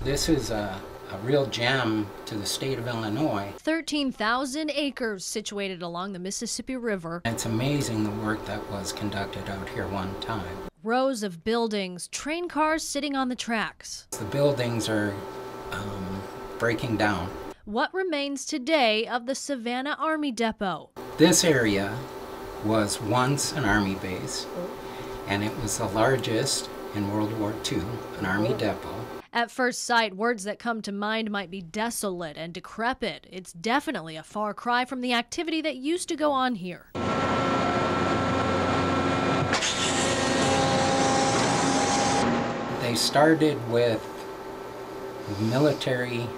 This is a real gem to the state of Illinois. 13,000 acres situated along the Mississippi River. It's amazing the work that was conducted out here one time. Rows of buildings, train cars sitting on the tracks. The buildings are breaking down. What remains today of the Savanna Army Depot? This area was once an Army base, and it was the largest in World War II, an Army depot. At first sight, words that come to mind might be desolate and decrepit. It's definitely a far cry from the activity that used to go on here. They started with military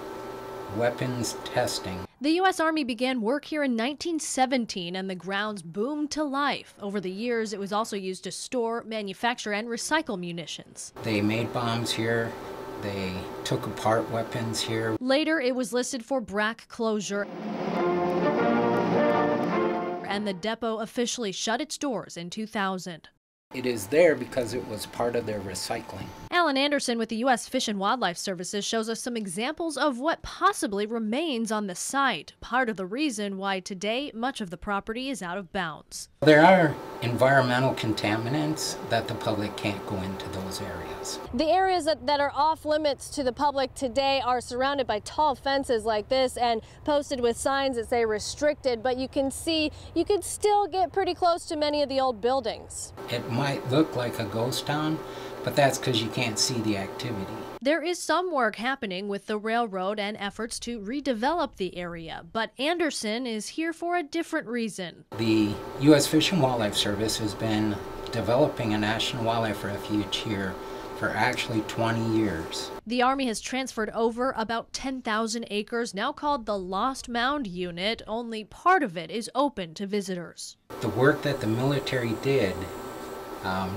weapons testing. The U.S. Army began work here in 1917, and the grounds boomed to life. Over the years, it was also used to store, manufacture, and recycle munitions. They made bombs here. They took apart weapons here. Later, it was listed for BRAC closure, and the depot officially shut its doors in 2000. It is there because it was part of their recycling. Alan Anderson with the U.S. Fish and Wildlife Services shows us some examples of what possibly remains on the site, part of the reason why today much of the property is out of bounds. There are environmental contaminants that the public can't go into those areas. The areas that are off limits to the public today are surrounded by tall fences like this and posted with signs that say restricted, but you can see you could still get pretty close to many of the old buildings. It might look like a ghost town, but that's because you can't see the activity. There is some work happening with the railroad and efforts to redevelop the area, but Anderson is here for a different reason. The U.S. Fish and Wildlife Service has been developing a national wildlife refuge here for actually 20 years. The Army has transferred over about 10,000 acres, now called the Lost Mound Unit. Only part of it is open to visitors. The work that the military did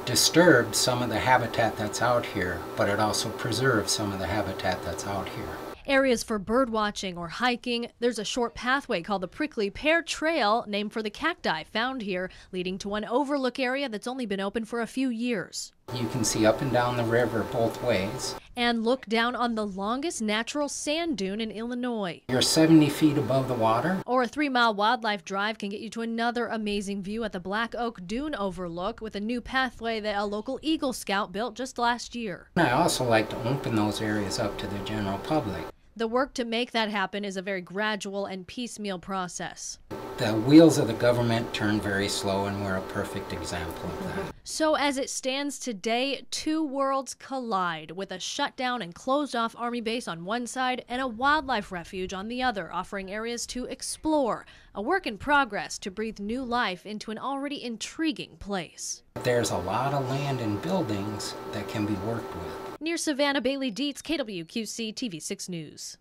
disturbed some of the habitat that's out here, but it also preserved some of the habitat that's out here. Areas for bird watching or hiking. There's a short pathway called the Prickly Pear Trail, named for the cacti found here, leading to an overlook area that's only been open for a few years. You can see up and down the river both ways. And look down on the longest natural sand dune in Illinois. You're 70 feet above the water. Or a 3-mile wildlife drive can get you to another amazing view at the Black Oak Dune Overlook with a new pathway that a local Eagle Scout built just last year. I also like to open those areas up to the general public. The work to make that happen is a very gradual and piecemeal process. The wheels of the government turn very slow, and we're a perfect example of that. So as it stands today, two worlds collide, with a shutdown and closed-off Army base on one side and a wildlife refuge on the other, offering areas to explore. A work in progress to breathe new life into an already intriguing place. There's a lot of land and buildings that can be worked with. Near Savanna, Bailey Dietz, KWQC TV6 News.